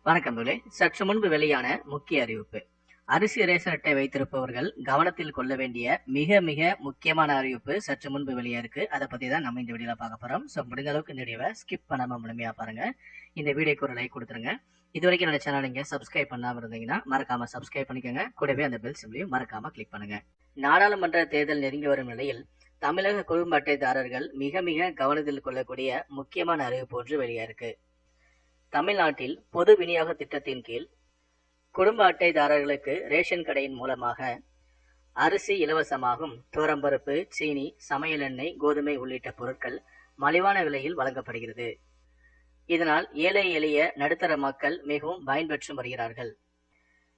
வணக்கம் நூலே. சற்று முன்பு வெளியான முக்கிய அறிவிப்பு. அரிசி ரேஷன் அட்டை வைத்திருப்பவர்கள் கவனத்தில் கொள்ள வேண்டிய மிக மிக முக்கியமான அறிவிப்பு சற்று முன்பு வெளியாயிருக்கு. அதை பத்தி தான் நம்ம இந்த வீடியோல பார்க்க போறோம். ஸோ முடிந்த அளவுக்கு இந்த வீடியோவை ஸ்கிப் பண்ணாம முழுமையா பாருங்க. இந்த வீடியோக்கு ஒரு லைக் கொடுத்துருங்க. இது வரைக்கும் என்னோட சேனல் நீங்க சப்ஸ்கிரைப் பண்ணாம இருந்தீங்கன்னா மறக்காம சப்ஸ்கிரைப் பண்ணிக்கோங்க. கூடவே அந்த பெல் சிம்லையும் மறக்காம கிளிக் பண்ணுங்க. நாடாளுமன்ற தேர்தல் நெருங்கி வரும் நிலையில் தமிழக குடும்ப அட்டைதாரர்கள் மிக மிக கவனத்தில் கொள்ளக்கூடிய முக்கியமான அறிவிப்பு ஒன்று வெளியாயிருக்கு. தமிழ்நாட்டில் பொது விநியோக திட்டத்தின் கீழ் குடும்ப அட்டைதாரர்களுக்கு ரேஷன் கடையின் மூலமாக அரிசி இலவசமாகும், துவரம்பருப்பு, சீனி, சமையல் எண்ணெய், கோதுமை உள்ளிட்ட பொருட்கள் மலிவான விலையில் வழங்கப்படுகிறது. இதனால் ஏழை எளிய நடுத்தர மக்கள் மிகவும் பயன்பெற்று வருகிறார்கள்.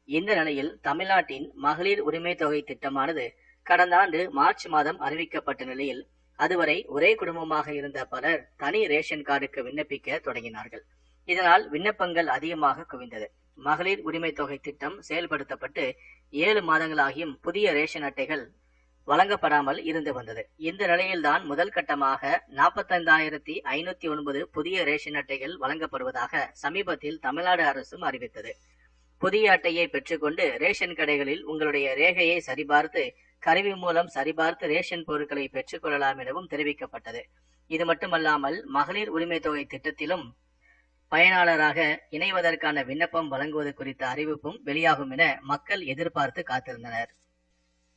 இந்த நிலையில் தமிழ்நாட்டின் மகளிர் உரிமை தொகை திட்டமானது கடந்த ஆண்டு மார்ச் மாதம் அறிவிக்கப்பட்ட நிலையில் அதுவரை ஒரே குடும்பமாக இருந்த பலர் தனி ரேஷன் கார்டுக்கு விண்ணப்பிக்க தொடங்கினார்கள். இதனால் விண்ணப்பங்கள் அதிகமாக குவிந்தது. மகளிர் உரிமை தொகை திட்டம் செயல்படுத்தப்பட்டு 7 மாதங்களாகியும் புதிய ரேஷன் அட்டைகள் வழங்கப்படாமல் இருந்து வந்தது. இந்த நிலையில்தான் முதல் கட்டமாக 45,509 புதிய ரேஷன் அட்டைகள் வழங்கப்படுவதாக சமீபத்தில் தமிழ்நாடு அரசும் அறிவித்தது. புதிய அட்டையை பெற்றுக்கொண்டு ரேஷன் கடைகளில் உங்களுடைய ரேகையை சரிபார்த்து கருவி மூலம் சரிபார்த்து ரேஷன் பொருட்களை பெற்றுக்கொள்ளலாம் எனவும் தெரிவிக்கப்பட்டது. இது மட்டுமல்லாமல் மகளிர் உரிமை தொகை திட்டத்திலும் பயனாளராக இணைவதற்கான விண்ணப்பம் வழங்குவது குறித்த அறிவிப்பும் வெளியாகும் என மக்கள் எதிர்பார்த்து காத்திருந்தனர்.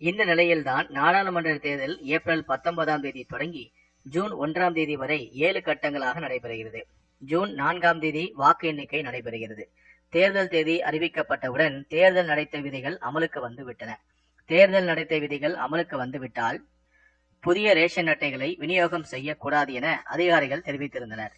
இந்த நிலையில்தான் நாடாளுமன்ற தேர்தல் ஏப்ரல் 19ஆம் தேதி தொடங்கி ஜூன் 1ஆம் தேதி வரை 7 கட்டங்களாக நடைபெறுகிறது. ஜூன் 4ஆம் தேதி வாக்கு எண்ணிக்கை நடைபெறுகிறது. தேர்தல் தேதி அறிவிக்கப்பட்டவுடன் தேர்தல் நடத்தை விதிகள் அமலுக்கு வந்துவிட்டன. தேர்தல் நடத்தை விதிகள் அமலுக்கு வந்துவிட்டால் புதிய ரேஷன் அட்டைகளை விநியோகம் செய்யக்கூடாது என அதிகாரிகள் தெரிவித்திருந்தனர்.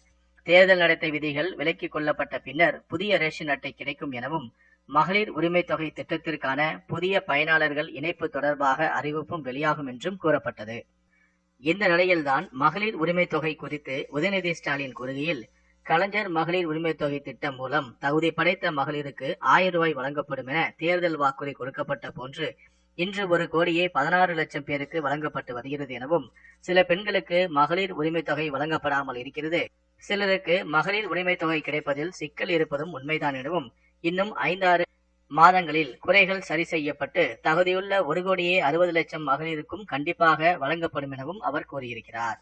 தேர்தல் நடத்தை விதிகள் விலக்கிக் கொள்ளப்பட்ட பின்னர் புதிய ரேஷன் அட்டை கிடைக்கும் எனவும் மகளிர் உரிமை தொகை திட்டத்திற்கான புதிய பயனாளர்கள் இணைப்பு தொடர்பாக அறிவிப்பும் வெளியாகும் என்றும் கூறப்பட்டது. இந்த நிலையில்தான் மகளிர் உரிமை தொகை குறித்து உதயநிதி ஸ்டாலின் கூறுகையில், கலைஞர் மகளிர் உரிமை தொகை திட்டம் மூலம் தகுதி படைத்த மகளிருக்கு 1000 ரூபாய் வழங்கப்படும் என தேர்தல் வாக்குறுதி கொடுக்கப்பட்ட போன்று இன்று 1,16 லட்சம் பேருக்கு வழங்கப்பட்டு வருகிறது எனவும், சில பெண்களுக்கு மகளிர் உரிமை தொகை வழங்கப்படாமல் இருக்கிறது, சிலருக்கு மகளிர் உரிமை தொகை கிடைப்பதில் சிக்கல் இருப்பதும் உண்மைதான் எனவும், இன்னும் 5-6 மாதங்களில் குறைகள் சரி செய்யப்பட்டு தகுதியுள்ள 1,60,00,000 மகளிருக்கும் கண்டிப்பாக வழங்கப்படும் எனவும் அவர் கூறியிருக்கிறார்.